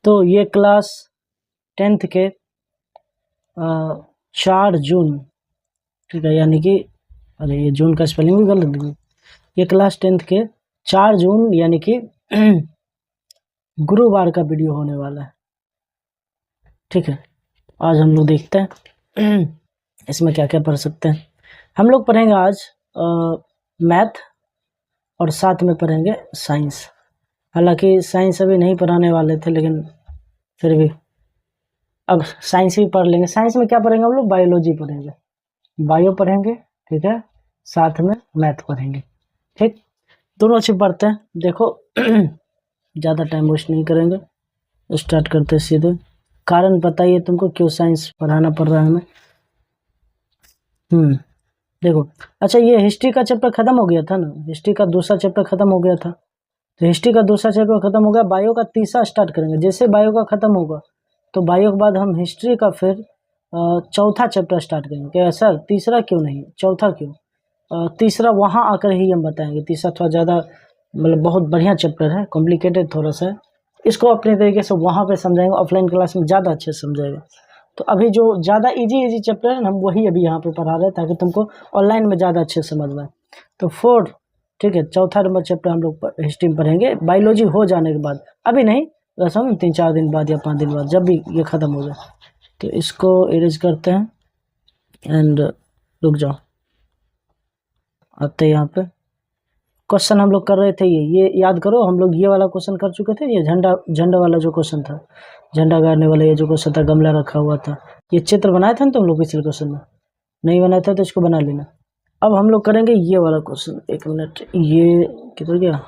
तो ये class 10th के 4 जून, ठीक है, यानी कि अरे ये जून का स्पेलिंग भी गलत है। ये क्लास 10th के 4 जून यानी कि गुरुवार का वीडियो होने वाला है, ठीक है। आज हम लोग देखते हैं इसमें क्या क्या पढ़ सकते हैं। हम लोग पढ़ेंगे आज मैथ और साथ में पढ़ेंगे साइंस। हालांकि साइंस अभी नहीं पढ़ाने वाले थे, लेकिन फिर भी अब साइंस भी पढ़ लेंगे। साइंस में क्या पढ़ेंगे हम लोग? बायोलॉजी पढ़ेंगे, बायो पढ़ेंगे, ठीक है, साथ में मैथ पढ़ेंगे, ठीक। दोनों अच्छे पढ़ते हैं। देखो ज़्यादा टाइम वेस्ट नहीं करेंगे, स्टार्ट करते हैं सीधे। कारण बताइए तुमको क्यों साइंस पढ़ाना पड़ रहा है हमें। देखो, अच्छा ये हिस्ट्री का चैप्टर खत्म हो गया था ना, हिस्ट्री का दूसरा चैप्टर खत्म हो गया था, तो हिस्ट्री का दूसरा चैप्टर खत्म हो गया। बायो का तीसरा स्टार्ट करेंगे। जैसे बायो का खत्म होगा तो बायो के बाद हम हिस्ट्री का फिर चौथा चैप्टर स्टार्ट करेंगे। क्या सर तीसरा क्यों नहीं, चौथा क्यों? तीसरा वहाँ आकर ही हम बताएंगे। तीसरा थोड़ा ज़्यादा मतलब बहुत बढ़िया चैप्टर है, कॉम्प्लिकेटेड थोड़ा सा है, इसको अपने तरीके से वहाँ पे समझाएंगे। ऑफलाइन क्लास में ज़्यादा अच्छे से समझाएगा। तो अभी जो ज़्यादा इजी चैप्टर है हम वही अभी यहाँ पे पढ़ा रहे हैं, ताकि तुमको ऑनलाइन में ज़्यादा अच्छे से समझ में आए। तो 4, ठीक है, चौथा नंबर चैप्टर हम लोग हिस्ट्री में पढ़ेंगे। बायोलॉजी हो जाने के बाद, अभी नहीं, बस हम 3-4 दिन बाद या 5 दिन बाद, जब भी ये ख़त्म हो जाए। तो इसको इरेज करते हैं एंड रुक जाओ, आते हैं यहाँ पे। क्वेश्चन हम लोग कर रहे थे, ये याद करो, हम लोग ये वाला क्वेश्चन कर चुके थे। ये झंडा वाला जो क्वेश्चन था, झंडा गाड़ने वाला ये जो क्वेश्चन था, गमला रखा हुआ था, ये चित्र बनाया था ना तुम लोग पिछले क्वेश्चन में। नहीं बनाया था तो इसको बना लेना। अब हम लोग करेंगे ये वाला क्वेश्चन। 1 मिनट, ये किधर गया?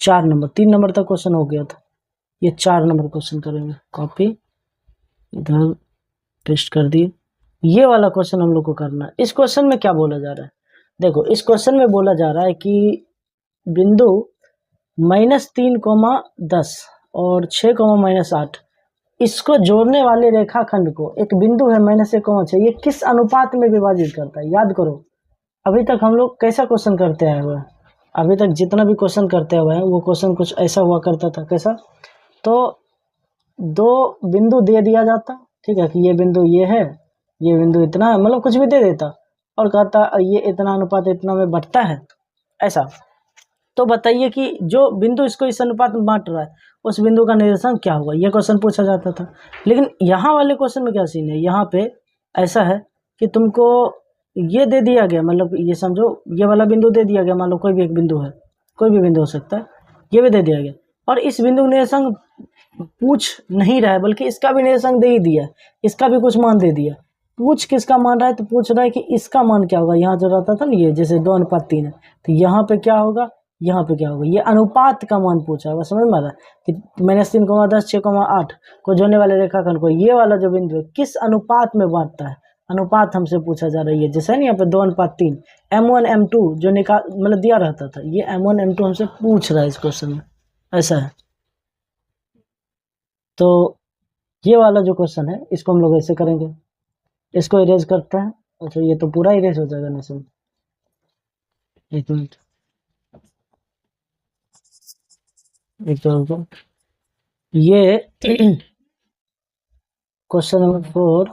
4 नंबर, 3 नंबर तक क्वेश्चन हो गया था, ये 4 नंबर क्वेश्चन करेंगे। कॉपी इधर पेस्ट कर दिए। ये वाला क्वेश्चन हम लोग को करना है। इस क्वेश्चन में क्या बोला जा रहा है? देखो, इस क्वेश्चन में बोला जा रहा है कि बिंदु -3,10 और 6,-8 इसको जोड़ने वाले रेखाखंड को, एक बिंदु है -1,6, ये किस अनुपात में विभाजित करता है? याद करो, अभी तक हम लोग कैसा क्वेश्चन करते आए हुए हैं? अभी तक जितना भी क्वेश्चन करते हुए हैं वो क्वेश्चन कुछ ऐसा हुआ करता था। कैसा? तो 2 बिंदु दे दिया जाता, ठीक है, कि ये बिंदु ये है, ये बिंदु इतना, मतलब कुछ भी दे देता और कहता ये इतना अनुपात इतना में बढ़ता है, ऐसा। तो बताइए कि जो बिंदु इसको इस अनुपात में बांट रहा है उस बिंदु का निर्देशांक क्या होगा? ये क्वेश्चन पूछा जाता था। लेकिन यहाँ वाले क्वेश्चन में क्या सीन है? यहाँ पे ऐसा है कि तुमको ये दे दिया गया, मतलब ये समझो ये वाला बिंदु दे दिया गया, मान लो कोई भी एक बिंदु है, कोई भी बिंदु हो सकता है, ये भी दे दिया गया, और इस बिंदु का निर्देशांक पूछ नहीं रहा है, बल्कि इसका भी निर्देशांक दे ही दिया, इसका भी कुछ मान दे दिया। पूछ किसका मान रहा है? तो पूछ रहा है कि इसका मान क्या होगा। यहाँ जो रहता था ना, ये जैसे 2:3 है, तो यहाँ पे क्या होगा, यहाँ पे क्या होगा, ये अनुपात का मान पूछा है। बस समझ में आ रहा है कि -3,10 6,8 को जोड़ने वाले रेखाखंड को ये वाला जो बिंदु है किस अनुपात में बांटता है, अनुपात हमसे पूछा जा रहा है। जैसे ना यहाँ पे 2:3 M1 M2 जो निकाल मतलब दिया रहता था, ये M1 M2 हमसे पूछ रहा है इस क्वेश्चन में, ऐसा है। तो ये वाला जो क्वेश्चन है इसको हम लोग ऐसे करेंगे, इसको इरेज करते हैं। अच्छा, ये तो पूरा इरेज हो जाएगा ना सर, 1 मिनट, एक तो ये क्वेश्चन नंबर 4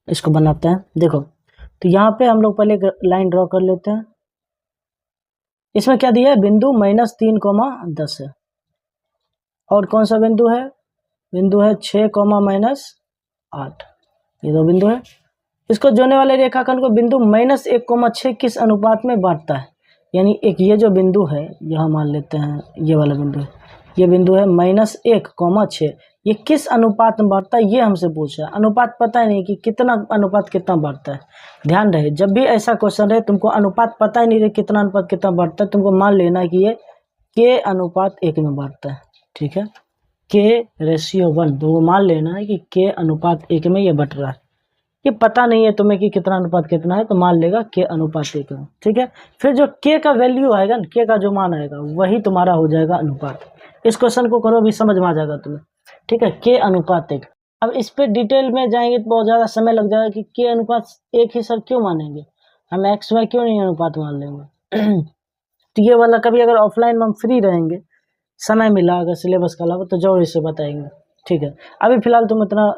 इसको बनाते हैं। देखो, तो यहाँ पे हम लोग पहले एक लाइन ड्रॉ कर लेते हैं। इसमें क्या दिया है? बिंदु -3,10 है, और कौन सा बिंदु है? बिंदु है 6,-8, ये 2 बिंदु है। इसको जोड़ने वाले रेखाखंड को बिंदु -1,6 किस अनुपात में बांटता है? यानी एक ये जो बिंदु है, यहाँ मान लेते हैं ये वाला बिंदु है, ये बिंदु है -1,6, ये किस अनुपात में बांटता है, ये हमसे पूछा है। अनुपात पता ही नहीं कि कितना अनुपात कितना बांटता है। ध्यान रहे, जब भी ऐसा क्वेश्चन रहे तुमको अनुपात पता ही नहीं रहे कितना अनुपात कितना बांटता है, तुमको मान लेना है कि ये K/1 में बांटता है, ठीक है, K/1, तो वो मान लेना है कि K/1 में ये बट रहा है। ये पता नहीं है तुम्हें कि कितना अनुपात कितना है, तो मान लेगा K/1 में, ठीक है। फिर जो K का वैल्यू आएगा ना, K का जो मान आएगा वही तुम्हारा हो जाएगा अनुपात। इस क्वेश्चन को करो, अभी समझ में आ जाएगा तुम्हें, ठीक है। K/1। अब इस पे डिटेल में जाएंगे तो बहुत ज़्यादा समय लग जाएगा कि K/1 ही सर क्यों मानेंगे, हम XY क्यों नहीं अनुपात मान लेंगे। तो ये वाला कभी अगर ऑफलाइन में हम फ्री रहेंगे, समय मिला, अगर सिलेबस का अलावा, तो जरूर इसे बताएंगे। ठीक है, अभी फिलहाल तुम इतना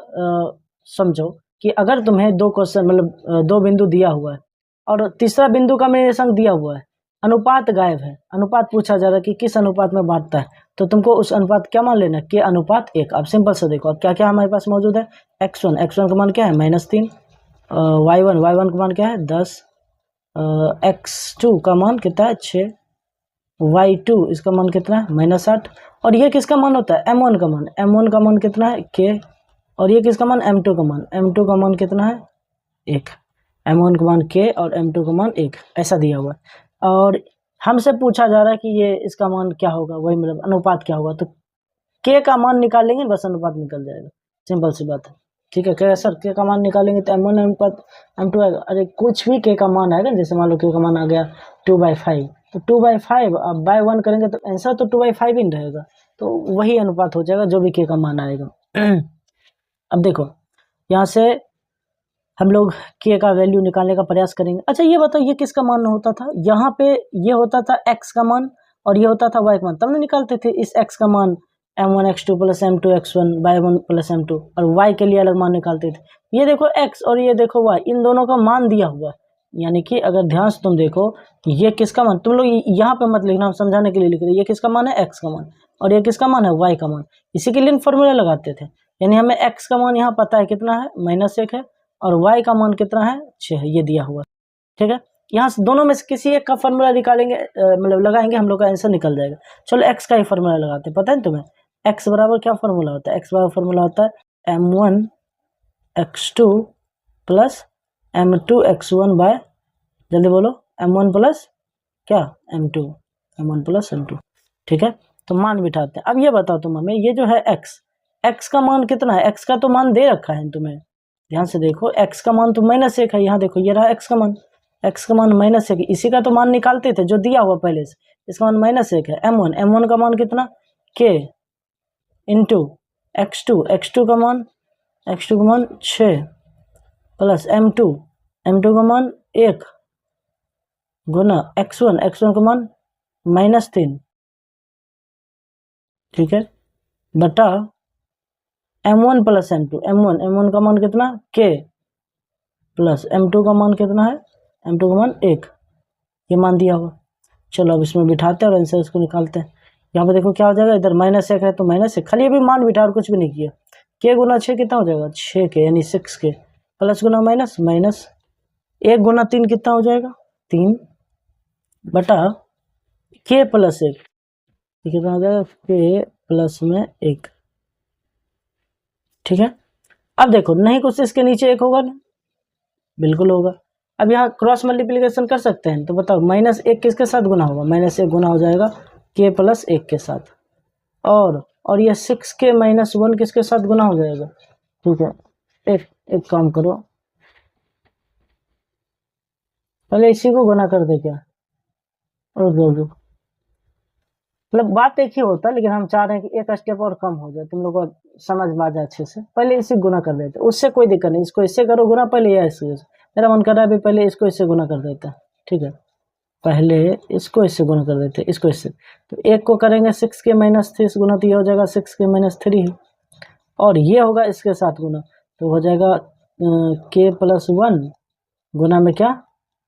समझो कि अगर तुम्हें दो क्वेश्चन मतलब दो बिंदु दिया हुआ है और तीसरा बिंदु का निर्देशांक दिया हुआ है, अनुपात गायब है, अनुपात पूछा जा रहा है कि किस अनुपात में बांटता है, तो तुमको उस अनुपात क्या मान लेना, के अनुपात 1। अब सिंपल से देखो, अब क्या क्या हमारे पास मौजूद है, x1 का मान क्या है -3, y1 का मान क्या है 10, x2 का मान कितना है 6, y2 इसका मान कितना है -8, और ये किसका मान होता है m1 का मान, m1 का मान कितना है k, और ये किसका मान m2 का मान, m2 का मान कितना है 1, m1 का मान k और m2 का मान 1, ऐसा दिया हुआ है। और हमसे पूछा जा रहा है कि ये इसका मान क्या होगा, वही मतलब अनुपात क्या होगा, तो k का मान निकालेंगे बस अनुपात निकल जाएगा, सिंपल सी बात है। ठीक है, क्या सर k का मान निकालेंगे तो m1 अनुपात m2 आएगा, अरे कुछ भी k का मान आएगा, जैसे मान लो k का मान आ गया 2/5, तो 2/5 अब बाय 1 करेंगे तो आंसर तो 2/5 ही रहेगा, तो वही अनुपात हो जाएगा जो भी k का मान आएगा। अब देखो यहाँ से हम लोग k का वैल्यू निकालने का प्रयास करेंगे। अच्छा ये बताओ, ये किसका मान होता था, यहाँ पे ये होता था x का मान और ये होता था y का मान, तब ना निकालते थे इस x का मान m1 x2 plus m2 x1 y1 plus m2, और y के लिए अलग मान निकालते थे। ये देखो x और ये देखो y, इन दोनों का मान दिया हुआ है, यानी कि अगर ध्यान से तुम देखो ये किसका मान, तुम लोग यहाँ पे मत लिखना, हम समझाने के लिए लिख रहे हैं, ये किसका मान है x का मान, और ये किसका मान है y का मान, इसी के लिए फॉर्मूला लगाते थे। यानी हमें x का मान यहाँ पता है कितना है -1 है, और y का मान कितना है 6 है, ये दिया हुआ। ठीक है, यहाँ से दोनों में से किसी एक का फॉर्मूला निकालेंगे, मतलब लगाएंगे, हम लोग का आंसर निकल जाएगा। चलो x का ही फॉर्मूला लगाते हैं, पता है तुम्हें x बराबर क्या फॉर्मूला होता है, x बराबर फॉर्मूला होता है m1 x2 plus m2 x1 bye, जल्दी बोलो, m1 प्लस क्या m2, m1 प्लस m2। ठीक है, तो मान बिठाते हैं। अब ये बताओ तुम हमें, ये जो है x का मान कितना है, x का तो मान दे रखा है तुम्हें, ध्यान से देखो x का मान तो -1 है, यहाँ देखो ये रहा x का मान -1, इसी का तो मान निकालते थे जो दिया हुआ पहले से, इसका मान -1 है। m1 का मान कितना k इंटू x2 का मान 6 प्लस m2 का मान 1 गुना x1 का मान -3, ठीक है, बटा m1 प्लस m1 का मान कितना k प्लस m2 का मान कितना है, m2 का मान 1, ये मान दिया हुआ। चलो अब इसमें बिठाते हैं और आंसर इसको निकालते हैं। यहाँ पे देखो क्या हो जाएगा, इधर -1 है तो -1, खाली अभी मान बिठा और कुछ भी नहीं किया। k गुना 6 कितना हो जाएगा 6k, यानी 6k प्लस गुना माइनस 1 गुना 3 कितना हो जाएगा 3 बटा k प्लस 1, कितना हो जाएगा k प्लस में 1। ठीक है, अब देखो नहीं कुछ इसके नीचे 1 होगा ना, बिल्कुल होगा। अब यहाँ क्रॉस मल्टीप्लिकेशन कर सकते हैं, तो बताओ -1 किसके साथ गुना होगा, -1 गुना हो जाएगा k प्लस 1 के साथ, और ये 6k - 1 किसके साथ गुना हो जाएगा। ठीक है, एक काम करो, पहले इसी को गुना कर दे क्या, और मतलब बात एक ही होता है, लेकिन हम चाह रहे हैं कि एक स्टेप और कम हो जाए, तुम लोग को समझ में आ जाए अच्छे से। पहले इसी गुना कर देते, उससे कोई दिक्कत नहीं, इसको इससे करो गुना पहले, या इससे, मेरा मन कर रहा है अभी पहले इसको इससे गुना कर देते हैं। ठीक है, पहले इसको इससे गुना कर देते हैं, इसको इससे, तो एक को करेंगे 6k - 3 गुना, तो ये हो जाएगा 6k - 3, और ये होगा इसके साथ गुना, तो हो जाएगा k प्लस 1 गुना में क्या,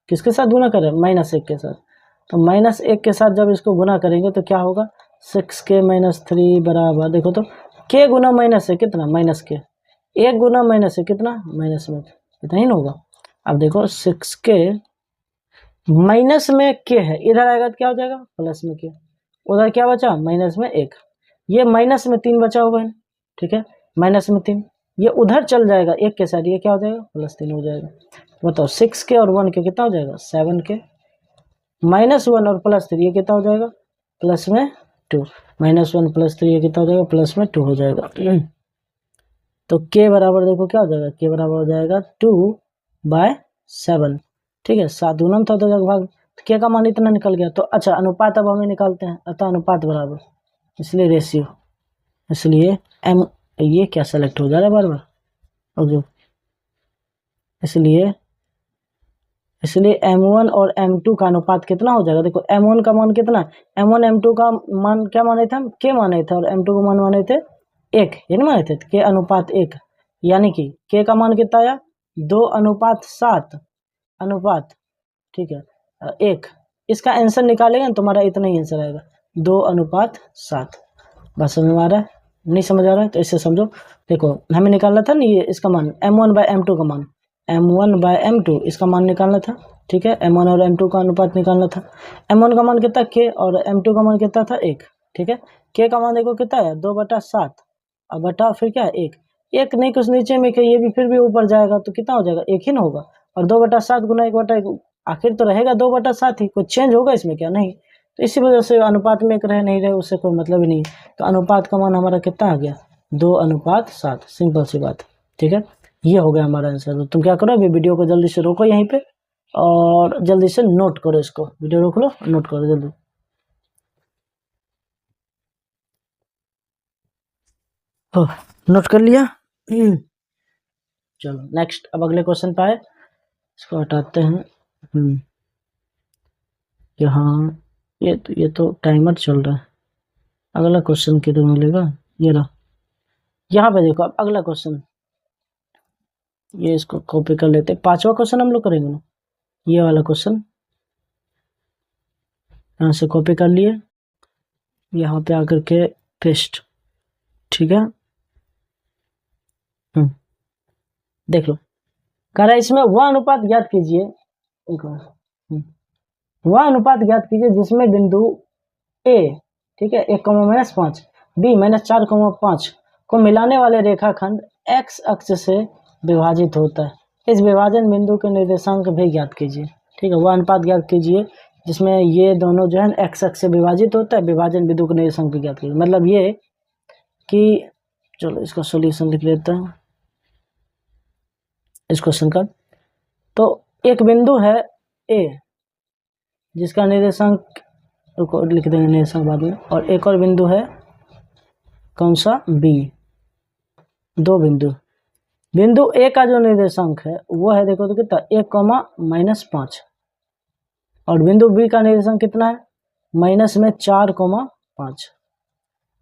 किसके साथ गुना करें -1 के साथ, तो -1 के साथ जब इसको गुना करेंगे तो क्या होगा 6k - 3 बराबर, देखो तो k गुना माइनस है कितना -k, 1 गुना माइनस है कितना -1, इतना ही ना होगा। अब देखो 6k माइनस में k है, इधर आएगा तो क्या हो जाएगा प्लस में k, उधर क्या बचा माइनस में 1, ये माइनस में 3 बचा होगा। ठीक है, माइनस में 3, ये उधर चल जाएगा 1 के साथ, ये क्या हो जाएगा +3 हो जाएगा। बताओ 6k और 1k कितना हो जाएगा 7k, -1 और +3 ये कितना हो जाएगा प्लस में 2, -1 + 3 ये कितना हो जाएगा प्लस में 2 हो जाएगा। तो k बराबर देखो क्या हो जाएगा, k बराबर हो जाएगा 2/7। ठीक है, 7 गुना था तो भाग, k का मान इतना निकल गया। तो अच्छा अनुपात अब हमें निकालते हैं, अतः अनुपात बराबर, इसलिए रेशियो, इसलिए m, ये क्या सेलेक्ट हो जा रहा है बार बार, और जो इसलिए इसलिए m1 और m2 का अनुपात कितना हो जाएगा। देखो m1 का मान कितना, m1 m2 का मान क्या माने थे हम, k माने थे, और m2 का मान माने थे 1, ये नहीं माने थे, k अनुपात 1, यानी कि k का मान कितना आया 2:7 अनुपात, ठीक है 1। इसका आंसर निकालेगा ना तुम्हारा इतना ही आंसर आएगा 2:7। बस समझ में आ रहा है, नहीं समझ आ रहा है तो इससे समझो। देखो हमें निकालना था ना ये इसका मान m1/m2 का मान, m1/m2 इसका मान निकालना था, ठीक है m1 और m2 का अनुपात निकालना था। m1 का मान कितना k और m2 का मान कितना था 1, ठीक है। k का मान देखो कितना है 2/7 और बटा फिर क्या 1, एक नहीं कुछ नीचे में ये भी फिर भी ऊपर जाएगा तो कितना हो जाएगा 1 ही ना होगा, और 2/7 गुना 1/1 आखिर तो रहेगा 2/7 ही, कुछ चेंज होगा इसमें क्या, नहीं। तो इसी वजह से अनुपात में एक रहे नहीं रहे उससे कोई मतलब ही नहीं। तो अनुपात का मान हमारा कितना आ गया 2:7, सिंपल सी बात, ठीक है। ये हो गया हमारा आंसर। तो तुम क्या करो अभी वीडियो को जल्दी से रोको यहीं पे और जल्दी से नोट करो इसको, वीडियो रोक लो नोट करो जल्दी। नोट कर लिया। चलो नेक्स्ट, अब अगले क्वेश्चन पे आए, इसको हटाते हैं। यहाँ ये तो टाइमर चल रहा है, अगला क्वेश्चन किधर मिलेगा, ये रहा। यहाँ पे देखो अब अगला क्वेश्चन, ये इसको कॉपी कर लेते, 5वां क्वेश्चन हम लोग करेंगे ना, ये वाला क्वेश्चन यहाँ से कॉपी कर लिए, यहाँ पे आकर के पेस्ट, ठीक है। देख लो, कह रहा है इसमें वह अनुपात ज्ञात कीजिए, वह अनुपात ज्ञात कीजिए जिसमें बिंदु ए, ठीक है 1,-5, बी -4,5 को मिलाने वाले रेखाखंड x अक्ष से विभाजित होता है। इस विभाजन बिंदु के निर्देशांक भी ज्ञात कीजिए, ठीक है। वह अनुपात ज्ञात कीजिए जिसमें ये दोनों जो है x अक्ष से विभाजित होता है, विभाजन बिंदु के निर्देशांक भी ज्ञात कीजिए। मतलब ये कि चलो इसका सॉल्यूशन लिख लेता हूँ इस क्वेश्चन का। तो एक बिंदु है ए जिसका निर्देशांक को लिख देंगे निर्देशांक बाद में, और एक और बिंदु है कौन सा बी, दो बिंदु ए का जो निर्देशांक है वो है देखो तो कितना 1,-5, और बिंदु बी का निर्देशांक कितना है -4,5।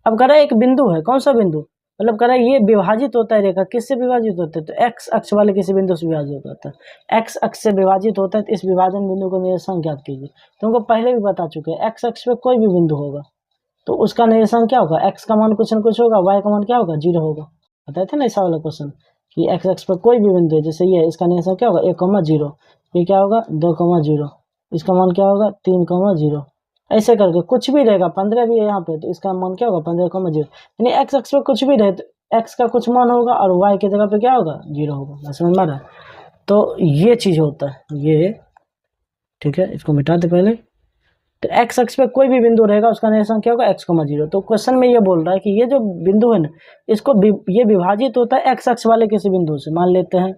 अब कह रहा है एक बिंदु है, कौन सा बिंदु, मतलब कह रहा है ये विभाजित होता है रेखा, किससे विभाजित होता है, तो x अक्ष वाले किसी बिंदु से विभाजित होता है, x अक्ष से विभाजित होता है। तो इस विभाजन बिंदु को निर्देशांक ज्ञात कीजिए। तुमको पहले भी बता चुके हैं, x अक्ष पे कोई भी बिंदु होगा तो उसका निर्देशांक क्या होगा, x का मान कुछ न कुछ होगा, y का मान क्या होगा 0 होगा। बताए थे ना ऐसा वाला क्वेश्चन कि x अक्ष पर कोई भी बिंदु है, जैसे ये इसका निर्देशांक क्या होगा 1,0, ये क्या होगा 2,0, इसका मान क्या होगा 3,0, ऐसे करके कुछ भी रहेगा, 15 भी है यहाँ पे तो इसका मान क्या होगा 15,0, यानी x अक्ष पे कुछ भी रहे तो x का कुछ मान होगा और y की जगह पे क्या होगा 0 होगा। समझ में आ रहा है, तो ये चीज होता है ये, ठीक है। इसको मिटा दे पहले। तो x अक्ष पे कोई भी बिंदु रहेगा उसका निर्देशांक क्या होगा x,0। तो क्वेश्चन में ये बोल रहा है कि ये जो बिंदु है ना इसको ये विभाजित होता है x अक्ष वाले किसी बिंदु से। मान लेते हैं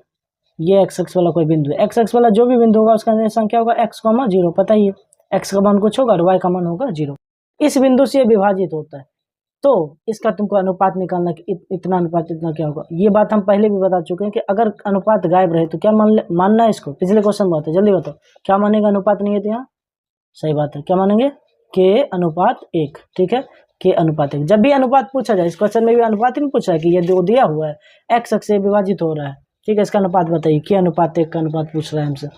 ये x अक्ष वाला कोई बिंदु है, x अक्ष वाला जो भी बिंदु होगा उसका निर्देशांक क्या होगा x,0, पता ही है x का मान कुछ होगा और y का मान होगा 0। इस बिंदु से ये विभाजित होता है, तो इसका तुमको अनुपात निकालना कि इतना अनुपात इतना क्या होगा। ये बात हम पहले भी बता चुके हैं कि अगर अनुपात गायब रहे तो क्या मानना है इसको, पिछले क्वेश्चन बात है, जल्दी बताओ क्या मानेगा, अनुपात नहीं है तो यहाँ सही बात है, क्या मानेंगे k/1, ठीक है k/1। जब भी अनुपात पूछा जाए, इस क्वेश्चन में भी अनुपात ही नहीं पूछा है कि ये जो दिया हुआ है x अक्ष से विभाजित हो रहा है, ठीक है, इसका अनुपात बताइए, k/1 का अनुपात पूछ रहा है हमसे,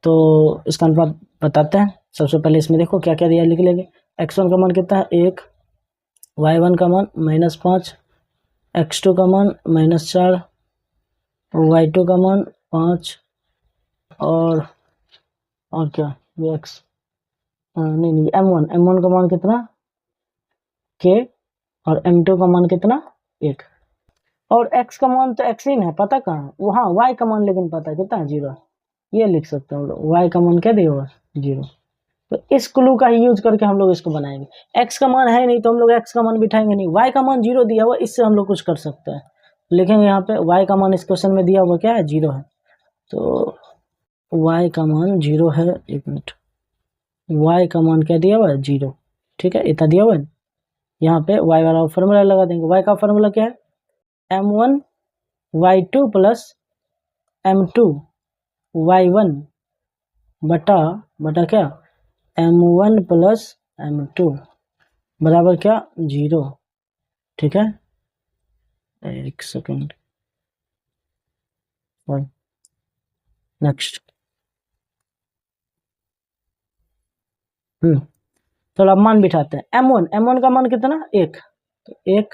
तो इसका अनुपात बताते हैं। सबसे पहले इसमें देखो क्या क्या दिया लिख लेंगे। x1 का मान कितना है 1, y1 का मान -5, x2 का मान -4, y2 का मान 5, और क्या ये x नहीं m1 का मान कितना k, और m2 का मान कितना 1, और x का मान तो x ही है, पता कहाँ वहाँ y का मान लेकिन पता कितना 0, ये लिख सकते हैं हम लोग, y का मान क्या दिया हुआ 0। तो इस क्लू का ही यूज करके हम लोग इसको बनाएंगे। x का मान है नहीं तो हम लोग x का मान बिठाएंगे नहीं, y का मान 0 दिया हुआ, इससे हम लोग कुछ कर सकते हैं। लिखेंगे यहाँ पे y का मान इस क्वेश्चन में दिया हुआ क्या है 0 है, तो y का मान 0 है, एक मिनट, y का मान क्या दिया हुआ है 0, ठीक है इतना दिया हुआ है। यहाँ पे y वाला फॉर्मूला लगा देंगे, y का फॉर्मूला क्या है m1 y2 + m2 y1 बटा बटा क्या m1 प्लस m2 बराबर क्या 0। ठीक है, एक सेकेंड, नेक्स्ट। तो अब मान बिठाते हैं। m1 का मान कितना 1, तो 1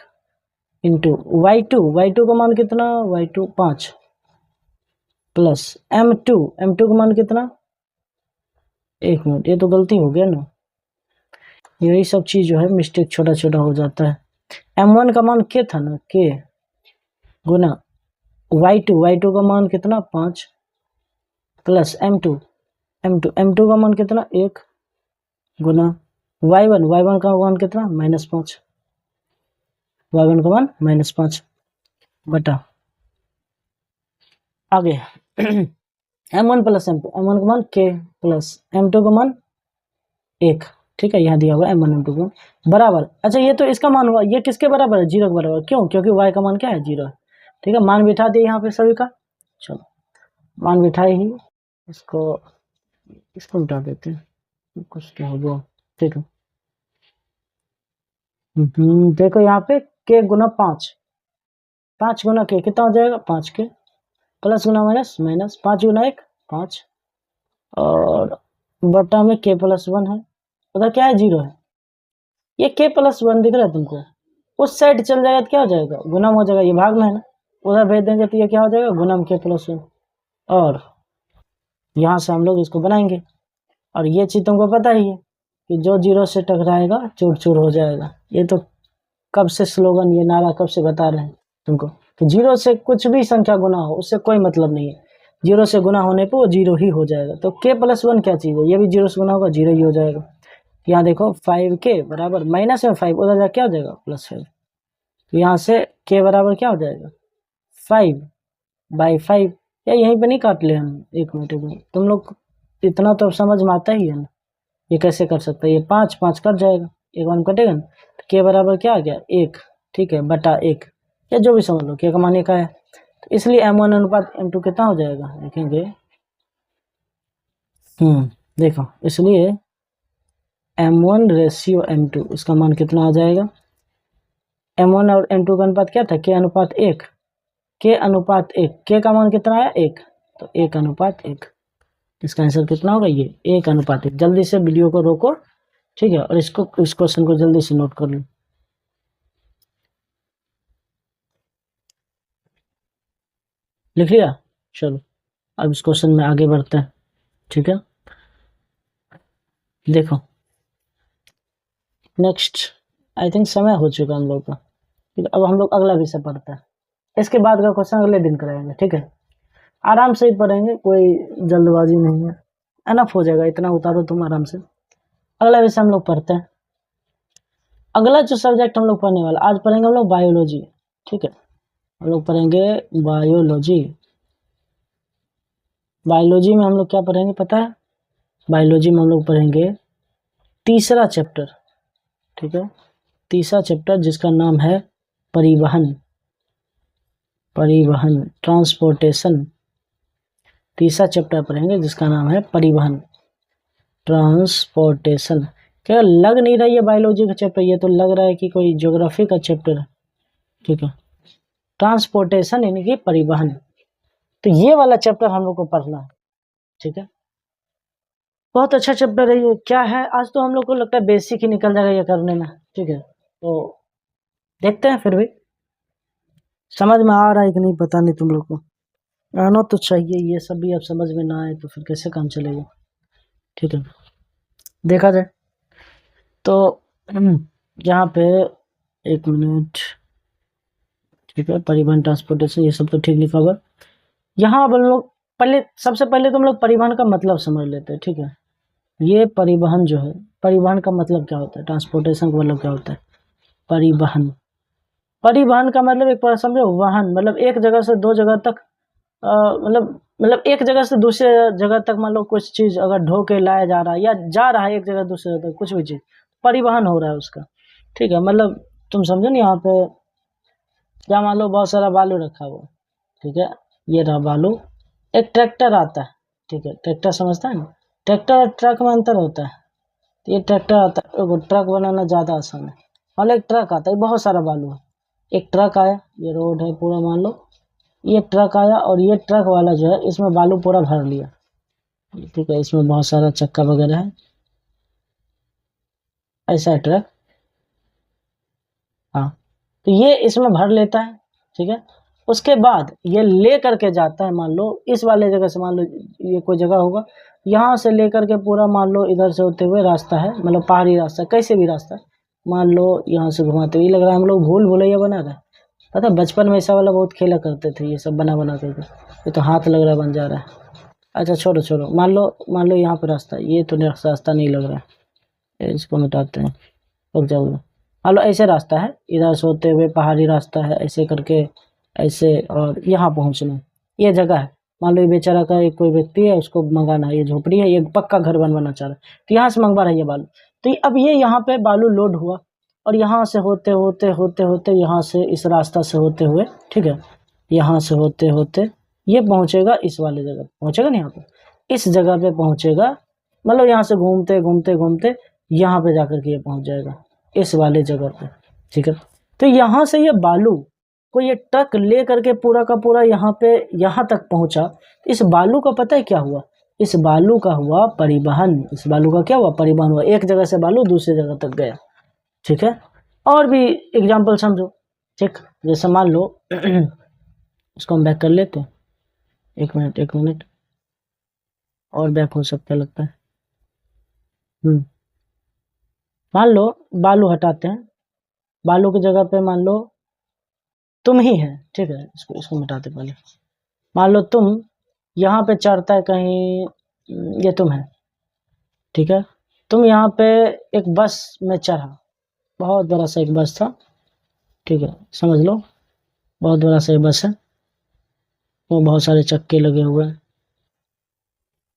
इंटू y2 का मान कितना y2 5 प्लस m2 का मान कितना, 1 मिनट, ये तो गलती हो गया ना, यही सब चीज जो है मिस्टेक छोटा छोटा हो जाता है। m1 का मान k था ना, k गुना y2 का मान कितना 5 प्लस m2 का मान कितना 1 गुना y1 का मान कितना -5, y1 का मान -5 बटा आगे m1 प्लस m1 का मान k प्लस m2 का मान 1। ठीक है, यहाँ दिया हुआ m1 m2 का बराबर। अच्छा, ये तो इसका मान हुआ, ये किसके बराबर है 0 के बराबर, क्यों, क्योंकि y का मान क्या है 0 है। ठीक है, मान बिठा दिए यहाँ पे सभी का। चलो मान बिठाए ही, इसको बिठा देते हैं, कुछ क्या हो गया। ठीक है, देखो यहाँ पे k गुना 5 गुना k कितना हो जाएगा 5k प्लस गुना माइनस 5 गुना 1 5 और बटा में k प्लस 1 है, उधर क्या है 0 है, ये k प्लस 1 दिख रहा है तुमको, उस साइड चल जाएगा तो क्या हो जाएगा गुना हो जाएगा, ये भाग में है ना, उधर भेज देंगे तो ये क्या हो जाएगा गुना में k प्लस 1। और यहाँ से हम लोग इसको बनाएंगे, और ये चीज तुमको पता ही है कि जो 0 से टकराएगा चूर चूर हो जाएगा। ये तो कब से स्लोगन, ये नारा कब से बता रहे हैं तुमको कि 0 से कुछ भी संख्या गुना हो उससे कोई मतलब नहीं है, 0 से गुना होने पे वो 0 ही हो जाएगा। तो k प्लस 1 क्या चीज़ है, ये भी 0 से गुना होगा 0 ही हो जाएगा। यहाँ देखो 5k बराबर माइनस में 5, उधर जा क्या हो जाएगा +5, तो यहाँ से k बराबर क्या हो जाएगा 5/5, या यहीं पे नहीं काट ले हम, एक मिनट तुम लोग इतना तो समझ में आता ही है ना, ये कैसे कर सकते हैं, ये 5 कट जाएगा, एक वन कटेगा ना, तो k बराबर क्या आ गया 1। ठीक है, बटा 1, या जो भी समझ लो, k का मान 1 है, तो इसलिए m1 अनुपात m2 कितना हो जाएगा देखेंगे। देखो, इसलिए m1 रेशियो m2 इसका मान कितना आ जाएगा, m1 और m2 का अनुपात क्या था k अनुपात 1, k का मान कितना आया 1, तो 1:1, इसका आंसर कितना होगा ये 1:1। जल्दी से वीडियो को रोको, ठीक है, और इस क्वेश्चन को जल्दी से नोट कर लो। लिख लिया, चलो अब इस क्वेश्चन में आगे बढ़ते हैं। ठीक है, देखो नेक्स्ट, आई थिंक समय हो चुका हम लोग का, ठीक है, अब हम लोग अगला विषय पढ़ते हैं, इसके बाद का क्वेश्चन अगले दिन कराएंगे। ठीक है, आराम से ही पढ़ेंगे, कोई जल्दबाजी नहीं है, एनफ हो जाएगा, इतना उतारो तुम आराम से। अगला विषय हम लोग पढ़ते हैं, अगला जो सब्जेक्ट हम लोग पढ़ने वाला, आज पढ़ेंगे हम लोग बायोलॉजी। ठीक है, हम लोग पढ़ेंगे बायोलॉजी। बायोलॉजी में हम लोग क्या पढ़ेंगे पता है, बायोलॉजी में हम लोग पढ़ेंगे तीसरा चैप्टर। ठीक है, तीसरा चैप्टर जिसका नाम है परिवहन, ट्रांसपोर्टेशन। तीसरा चैप्टर पढ़ेंगे जिसका नाम है परिवहन, ट्रांसपोर्टेशन। क्या लग नहीं रहा है ये बायोलॉजी का चैप्टर, ये तो लग रहा है कि कोई ज्योग्राफी का चैप्टर है। ठीक है, ट्रांसपोर्टेशन यानी कि परिवहन, तो ये वाला चैप्टर हम लोग को पढ़ना है। ठीक है, बहुत अच्छा चैप्टर है ये। क्या है, आज तो हम लोग को लगता है बेसिक ही निकल जाएगा ये करने में। ठीक है, तो देखते हैं, फिर भी समझ में आ रहा है कि नहीं पता नहीं, तुम लोग को आना तो चाहिए, ये सब भी अब समझ में ना आए तो फिर कैसे काम चलेगा। ठीक है, देखा जाए तो यहाँ पे एक मिनट, ठीक है, परिवहन ट्रांसपोर्टेशन ये सब तो ठीक लिखा हुआ। यहाँ अब हम लोग सबसे पहले तो हम लोग परिवहन का मतलब समझ लेते हैं। ठीक है, ये परिवहन जो है, परिवहन का मतलब क्या होता है, ट्रांसपोर्टेशन का मतलब क्या होता है परिवहन का मतलब एक बार समझो, वाहन मतलब एक जगह से दो जगह तक, मतलब एक जगह से दूसरे जगह तक मान लो कुछ चीज अगर ढो के लाया जा रहा है या जा रहा है एक जगह दूसरे जगह तक, कुछ भी चीज परिवहन हो रहा है उसका। ठीक है, मतलब तुम समझो ना, यहाँ पे क्या मान लो बहुत सारा बालू रखा हुआ। ठीक है, ये रहा बालू, एक ट्रैक्टर आता है। ठीक है, ट्रैक्टर समझता है ना, ट्रैक्टर और ट्रक में अंतर होता है। तो ये ट्रैक्टर आता है, ट्रक बनाना ज़्यादा आसान है। मान लो एक ट्रक आता है, बहुत सारा बालू है, एक ट्रक आया, ये रोड है पूरा, मान लो ये ट्रक आया और ये ट्रक वाला जो है इसमें बालू पूरा भर लिया, ठीक है, इसमें बहुत सारा चक्का वगैरह है, ऐसा है ट्रक। हाँ, तो ये इसमें भर लेता है, ठीक है। उसके बाद ये ले करके जाता है, मान लो इस वाले जगह से, मान लो ये कोई जगह होगा, यहाँ से लेकर के पूरा मान लो इधर से होते हुए रास्ता है, मतलब पहाड़ी रास्ता, कैसे भी रास्ता, मान लो यहाँ से घुमाते हुए, लग रहा है हम लोग भूल भुलैया बना रहे हैं। पता है बचपन में ऐसा वाला बहुत खेला करते थे, ये सब बना बना करके। ये तो हाथ लग रहा है, बन जा रहा है। अच्छा छोड़ो छोड़ो, मान लो यहाँ पे रास्ता, ये तो रास्ता नहीं लग रहा है, इसको मिटाते हैं, रुक जाओ। मान लो ऐसे रास्ता है, इधर से होते हुए पहाड़ी रास्ता है, ऐसे करके ऐसे, और यहाँ पहुँचना, ये जगह है। मान लो ये बेचारा का एक कोई व्यक्ति है, उसको मंगाना है, ये झोपड़ी है, ये पक्का घर बनवाना चाह रहा है, तो यहाँ से मंगवा रहा है ये बालू। तो अब ये यहाँ पे बालू लोड हुआ और यहाँ से होते होते होते होते यहाँ से इस रास्ता से होते हुए, ठीक है, यहाँ से होते होते ये पहुँचेगा इस वाले जगह, पहुँचेगा ना यहाँ पे, इस जगह पे पहुँचेगा, मतलब यहाँ से घूमते घूमते घूमते यहाँ पे जाकर के ये पहुँच जाएगा इस वाले जगह पे, ठीक है। तो यहाँ से ये बालू को ये ट्रक ले करके पूरा का पूरा यहाँ पे यहाँ तक पहुँचा। इस बालू का पता है क्या हुआ, इस बालू का हुआ परिवहन, इस बालू का क्या हुआ, परिवहन हुआ, एक जगह से बालू दूसरी जगह तक गया, ठीक है। और भी एग्जाम्पल समझो, ठीक, जैसे मान लो इसको हम बैक कर लेते हैं, एक मिनट और बैक हो सकता लगता है। मान लो बालू हटाते हैं, बालू की जगह पे मान लो तुम ही है, ठीक है, इसको मिटाते पहले। मान लो तुम यहाँ पे चढ़ता है कहीं, ये तुम है, ठीक है, तुम यहाँ पे एक बस में चढ़ा, बहुत बड़ा सा एक बस था, ठीक है, समझ लो बहुत बड़ा सा बस है, वो बहुत सारे चक्के लगे हुए हैं,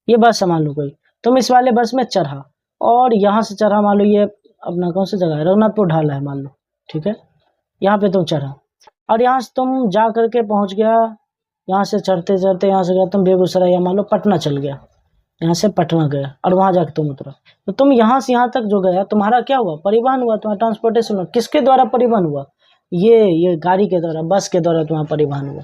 ये बस है मान लो कोई, तुम इस वाले बस में चढ़ा और यहाँ से चढ़ा, मान लो ये अपना कौन सी जगह है, रघुनाथपुर ढाला है मान लो, ठीक है, यहाँ पे तुम चढ़ा और यहाँ से तुम जा करके पहुँच गया, यहाँ से चढ़ते चढ़ते यहाँ से गया तुम बेगूसराय या मान लो पटना चल गया, यहाँ से पटना गया और वहाँ जाके तुम उतरा, तो तुम यहाँ से यहाँ तक जो गया, तुम्हारा क्या हुआ, परिवहन हुआ, तुम्हारा ट्रांसपोर्टेशन हुआ। किसके द्वारा परिवहन हुआ, ये गाड़ी के द्वारा, बस के द्वारा तुम्हारा परिवहन हुआ,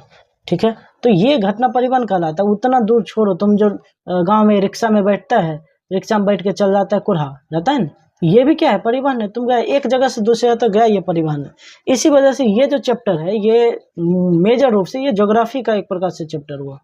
ठीक है। तो ये घटना परिवहन कहलाता है। उतना दूर छोड़ो, तुम जो गाँव में रिक्शा में बैठता है, रिक्शा में बैठ के चल जाता है, कुल्हा जाता है ना, ये भी क्या है, परिवहन है। तुम गए एक जगह से दूसरी जगह तक गया, ये परिवहन है। इसी वजह से ये जो चैप्टर है, ये मेजर रूप से ये ज्योग्राफी का एक प्रकार से चैप्टर हुआ,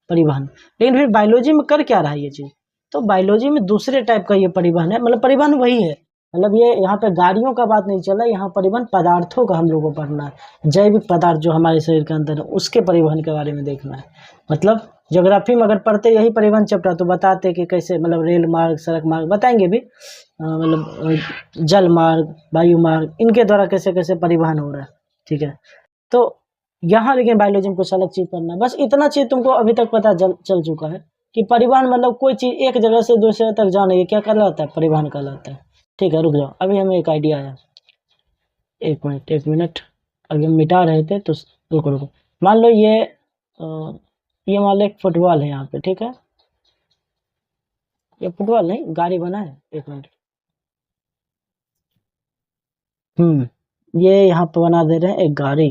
परिवहन। लेकिन फिर बायोलॉजी में कर क्या रहा है ये चीज़, तो बायोलॉजी में दूसरे टाइप का ये परिवहन है, मतलब परिवहन वही है, मतलब ये यहाँ पे गाड़ियों का बात नहीं चला, यहाँ परिवहन पदार्थों का हम लोगों को पढ़ना है, जैविक पदार्थ जो हमारे शरीर के अंदर है उसके परिवहन के बारे में देखना है। मतलब ज्योग्राफी में अगर पढ़ते यही परिवहन चैप्टर तो बताते कि कैसे, मतलब रेल मार्ग, सड़क मार्ग बताएंगे भी, मतलब जल मार्ग, वायु मार्ग, इनके द्वारा कैसे कैसे परिवहन हो रहा है, ठीक है। तो यहाँ लेकिन बायोलॉजी में कुछ अलग चीज़ पढ़ना है, बस इतना चीज़ तुमको अभी तक पता चल चुका है कि परिवहन मतलब कोई चीज़ एक जगह से दूसरे तक जाना, ये क्या कहलाता है, परिवहन कहलाता है, ठीक है। रुक जाओ, अभी हमें एक आइडिया आया, एक मिनट, अभी हम मिटा रहे थे तो रुको। मान लो ये मान लो एक फुटबॉल है यहाँ पे, ठीक है, ये फुटबॉल नहीं, गाड़ी बना है, एक मिनट, ये यहाँ पे बना दे रहे हैं एक गाड़ी,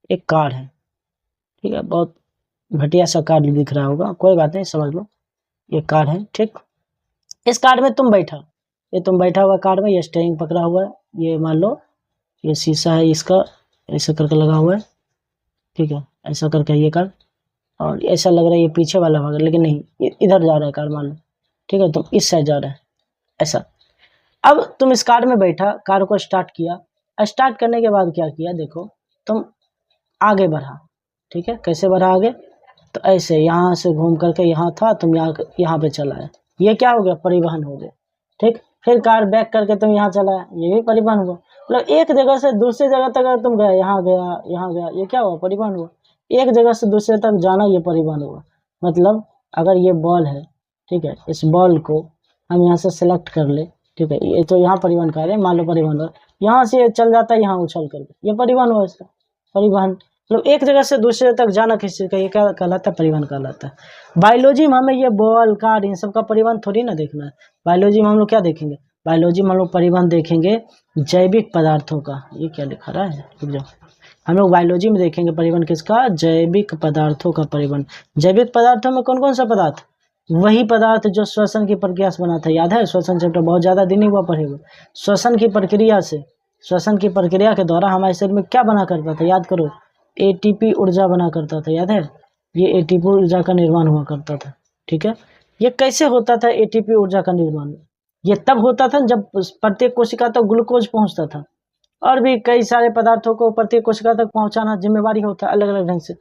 एक कार है, ठीक है, बहुत घटिया सा कार दिख रहा होगा, कोई बात नहीं, समझ लो ये कार है, ठीक। इस कार में तुम बैठा, ये तुम बैठा हुआ कार में, ये स्टीयरिंग पकड़ा हुआ है, ये मान लो ये शीशा है इसका, ऐसा करके लगा हुआ है, ठीक है, ऐसा करके ये कार, और ऐसा लग रहा है ये पीछे वाला भाग, लेकिन नहीं, इधर जा रहा है कार मान लो, ठीक है, तुम इस साइड जा रहा है, ऐसा। अब तुम इस कार में बैठा, कार को स्टार्ट किया, स्टार्ट करने के बाद क्या किया, देखो तुम आगे बढ़ा, ठीक है, कैसे बढ़ा आगे, तो ऐसे यहाँ से घूम करके यहाँ था, तुम यहाँ पे चला है, ये क्या हो गया, परिवहन हो गया, ठीक। फिर कार बैक करके तुम यहाँ चला है, ये भी परिवहन हुआ, मतलब एक जगह से दूसरी जगह तक अगर तुम गए, यहाँ गया, ये क्या हुआ, परिवहन हुआ। एक जगह से दूसरे तक जाना, ये परिवहन हुआ। मतलब अगर ये बॉल है, ठीक है, इस बॉल को हम यहाँ से सेलेक्ट कर ले, ठीक है, ये तो यहाँ परिवहन कर रहे हैं, मान लो परिवहन हुआ, यहाँ से ये चल जाता है यहाँ उछल करके, ये परिवहन हुआ इसका, परिवहन। मतलब एक जगह से दूसरे तक जाना किसी चीज़ का, ये क्या कहलाता है? परिवहन कहलाता है। बायोलॉजी में हमें ये बॉल कार इन सब का परिवहन थोड़ी ना देखना है। बायोलॉजी में हम लोग क्या देखेंगे? बायोलॉजी में हम लोग परिवहन देखेंगे जैविक पदार्थों का। ये क्या लिखा रहा है? रुक जाओ। हम लोग बायोलॉजी में देखेंगे परिवहन किसका? जैविक पदार्थों का परिवहन। जैविक पदार्थों में कौन कौन सा पदार्थ? वही पदार्थ जो श्वसन की प्रक्रिया से बना था। याद है? श्वसन चैप्टर बहुत ज़्यादा दिन ही हुआ पढ़े हुए। श्वसन की प्रक्रिया से, श्वसन की प्रक्रिया के द्वारा हमारे शरीर में क्या बना करता था? याद करो, एटीपी ऊर्जा बना करता था। याद है? ये एटीपी ऊर्जा का निर्माण हुआ करता था। ठीक है, ये कैसे होता था एटीपी ऊर्जा का निर्माण? ये तब होता था जब प्रत्येक कोशिका तक ग्लूकोज पहुंचता था। और भी कई सारे पदार्थों को प्रत्येक कोशिका तक पहुंचाना जिम्मेवारी होता है अलग अलग ढंग से।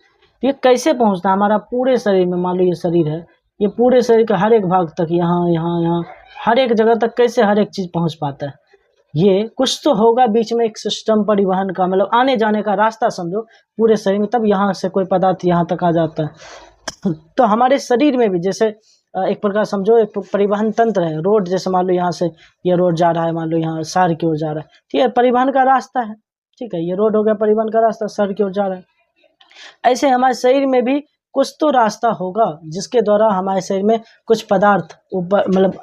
ये कैसे पहुंचता है? हमारा पूरे शरीर में, मान लो ये शरीर है, ये पूरे शरीर के हर एक भाग तक, यहाँ यहाँ यहाँ हर एक जगह तक कैसे हर एक चीज पहुंच पाता है? ये कुछ तो होगा बीच में, एक सिस्टम परिवहन का, मतलब आने जाने का रास्ता समझो पूरे शरीर में, तब यहाँ से कोई पदार्थ यहाँ तक आ जाता है। तो हमारे शरीर में भी जैसे एक प्रकार समझो एक परिवहन तंत्र है। रोड जैसे मान लो यहाँ से ये रोड जा रहा है, मान लो यहाँ शहर की ओर जा रहा है, ठीक है, परिवहन का रास्ता है। ठीक है, ये रोड हो गया परिवहन का रास्ता, शहर की ओर जा रहा है। ऐसे हमारे शरीर में भी कुछ तो रास्ता होगा जिसके द्वारा हमारे शरीर में कुछ पदार्थ ऊपर, मतलब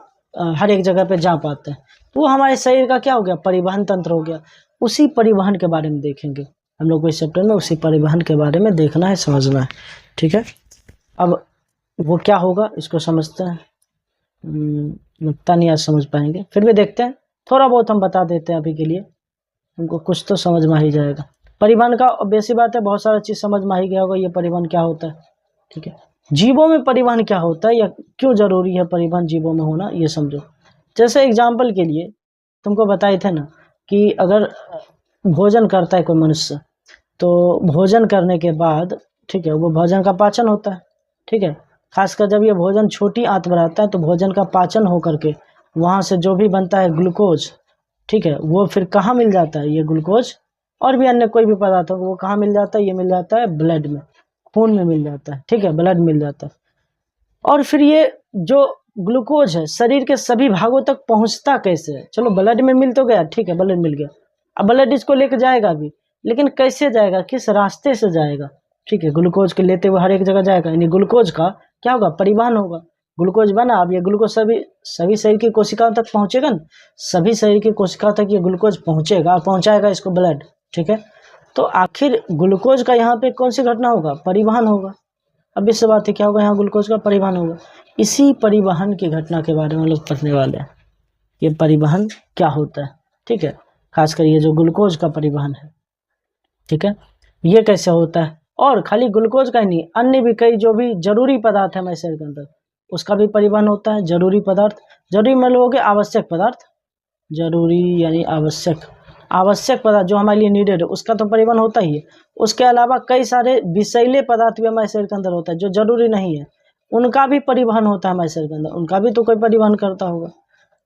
हर एक जगह पे जा पाते हैं। तो वो हमारे शरीर का क्या हो गया? परिवहन तंत्र हो गया। उसी परिवहन के बारे में देखेंगे हम लोग को इस चैप्टर में। उसी परिवहन के बारे में देखना है, समझना है। ठीक है, अब वो क्या होगा इसको समझते हैं। लगता नहीं आज समझ पाएंगे, फिर भी देखते हैं, थोड़ा बहुत हम बता देते हैं अभी के लिए, उनको कुछ तो समझ में ही जाएगा। परिवहन का बेसिक बात है, बहुत सारा चीज़ समझ में ही गया होगा, ये परिवहन क्या होता है। ठीक है, जीवों में परिवहन क्या होता है या क्यों जरूरी है परिवहन जीवों में होना, ये समझो। जैसे एग्जाम्पल के लिए तुमको बताए थे ना कि अगर भोजन करता है कोई मनुष्य, तो भोजन करने के बाद, ठीक है, वो भोजन का पाचन होता है। ठीक है, खासकर जब ये भोजन छोटी आंत में रहता है तो भोजन का पाचन हो करके वहाँ से जो भी बनता है ग्लूकोज, ठीक है, वो फिर कहाँ मिल जाता है? ये ग्लूकोज और भी अन्य कोई भी पदार्थ हो वो कहाँ मिल जाता है? ये मिल जाता है ब्लड में, खून में मिल जाता है। ठीक है, ब्लड मिल जाता है। और फिर ये जो ग्लूकोज है शरीर के सभी भागों तक पहुंचता कैसे है? चलो ब्लड में मिल तो गया, ठीक है, ब्लड मिल गया, अब ब्लड इसको लेके जाएगा भी, लेकिन कैसे जाएगा? किस रास्ते से जाएगा? ठीक है, ग्लूकोज के लेते हुए हर एक जगह जाएगा, यानी ग्लूकोज का क्या होगा? परिवहन होगा। ग्लूकोज बना, अब ये ग्लूकोज सभी शरीर की कोशिकाओं तक पहुंचेगा ना, सभी शरीर की कोशिकाओं तक ये ग्लूकोज पहुंचेगा, पहुंचाएगा इसको ब्लड। ठीक है, तो आखिर ग्लूकोज का यहाँ पे कौन सी घटना होगा? परिवहन होगा। अब इससे बात है क्या होगा? यहाँ ग्लूकोज का परिवहन होगा। इसी परिवहन की घटना के बारे में हम लोग पढ़ने वाले हैं, ये परिवहन क्या होता है। ठीक है, खासकर ये जो ग्लूकोज का परिवहन है, ठीक है, ये कैसे होता है। और खाली ग्लूकोज का ही नहीं, अन्य भी कई जो भी जरूरी पदार्थ है हमारे शरीर के अंदर, उसका भी परिवहन होता है। जरूरी पदार्थ, जरूरी मतलब हो गया आवश्यक पदार्थ, जरूरी यानी आवश्यक, आवश्यक पदार्थ जो हमारे लिए नीडेड है उसका तो परिवहन होता ही है। उसके अलावा कई सारे विषैले पदार्थ भी हमारे शरीर के अंदर होता है जो जरूरी नहीं है, उनका भी परिवहन होता है हमारे शरीर के अंदर, उनका भी तो कोई परिवहन करता होगा।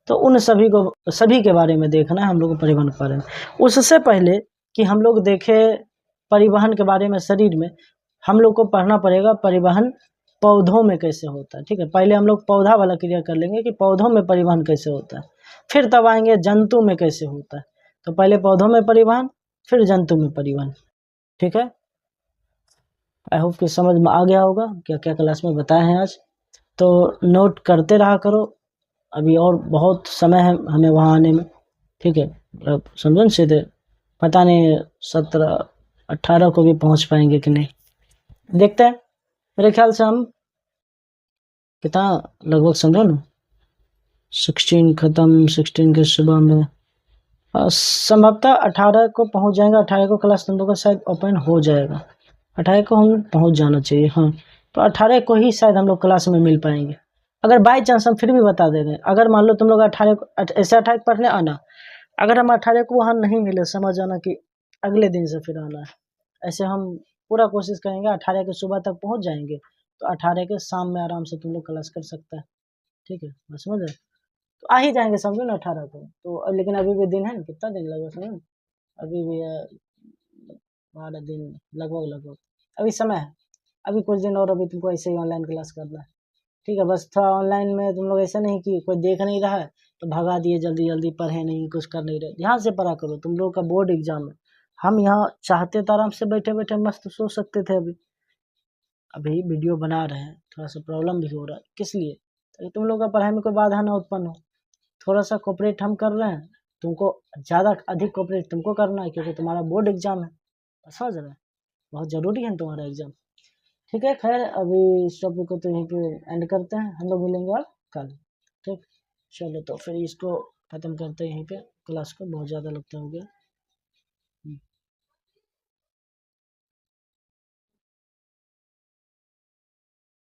तो उन सभी के बारे में देखना है हम लोग को, परिवहन के बारे में। उससे पहले कि हम लोग देखें परिवहन के बारे में शरीर में, हम लोग को पढ़ना पड़ेगा परिवहन पौधों में कैसे होता है। ठीक है, पहले हम लोग पौधा वाला क्रिया कर लेंगे कि पौधों में परिवहन कैसे होता है, फिर तब आएंगे जंतु में कैसे होता है। तो पहले पौधों में परिवहन, फिर जंतु में परिवहन। ठीक है, आई होप कि समझ में आ गया होगा क्या क्या क्लास में बताए हैं आज। तो नोट करते रहा करो, अभी और बहुत समय है हमें वहाँ आने में। ठीक है, अब समझो सीधे, पता नहीं 17-18 को भी पहुँच पाएंगे कि नहीं, देखते हैं। मेरे ख्याल से हम कितना लगभग समझो ना 16 ख़त्म, 16 के सुबह में संभवतः 18 को पहुंच जाएगा। 18 को क्लास तुम लोग का शायद ओपन हो जाएगा, 18 को हम पहुंच जाना चाहिए। हाँ, तो 18 को ही शायद हम लोग क्लास में मिल पाएंगे। अगर बाई चांस हम फिर भी बता दे रहे हैं, अगर मान लो तुम लोग 18 को ऐसे 18 को पढ़ने आना, अगर हम 18 को वहाँ नहीं मिले, समझ जाना कि अगले दिन से फिर आना है। ऐसे हम पूरा कोशिश करेंगे 18 के सुबह तक पहुँच जाएंगे, तो 18 के शाम में आराम से तुम लोग क्लास कर सकता है। ठीक है, बस समझ रहे, तो आ ही जाएंगे समझो ना 18 को। तो लेकिन अभी भी दिन है ना, कितना दिन लगभग समझो ना, अभी भी 12 दिन लगभग अभी समय है, अभी कुछ दिन और, अभी तुमको ऐसे ही ऑनलाइन क्लास करना है। ठीक है, बस थोड़ा ऑनलाइन में तुम लोग ऐसा नहीं कि कोई देख नहीं रहा है तो भगा दिए, जल्दी जल्दी पढ़े नहीं, कुछ कर नहीं रहे, ध्यान से पढ़ा करो। तुम लोग का बोर्ड एग्जाम है, हम यहाँ चाहते तो आराम से बैठे बैठे मस्त सो सकते थे। अभी वीडियो बना रहे हैं, थोड़ा सा प्रॉब्लम भी हो रहा है। किस लिए? ताकि तुम लोग का पढ़ाई में कोई बाधा ना उत्पन्न हो। थोड़ा सा कोऑपरेट हम कर रहे हैं, तुमको ज़्यादा अधिक कोऑपरेट तुमको करना है, क्योंकि तुम्हारा बोर्ड एग्जाम है। समझ रहे हैं? बहुत ज़रूरी है तुम्हारा एग्जाम। ठीक है, खैर अभी इस टॉपिक को तो यहीं पे एंड करते हैं, हम लोग मिलेंगे और कल। ठीक, चलो तो फिर इसको ख़त्म करते हैं यहीं पे, क्लास को बहुत ज़्यादा लगता हो गया।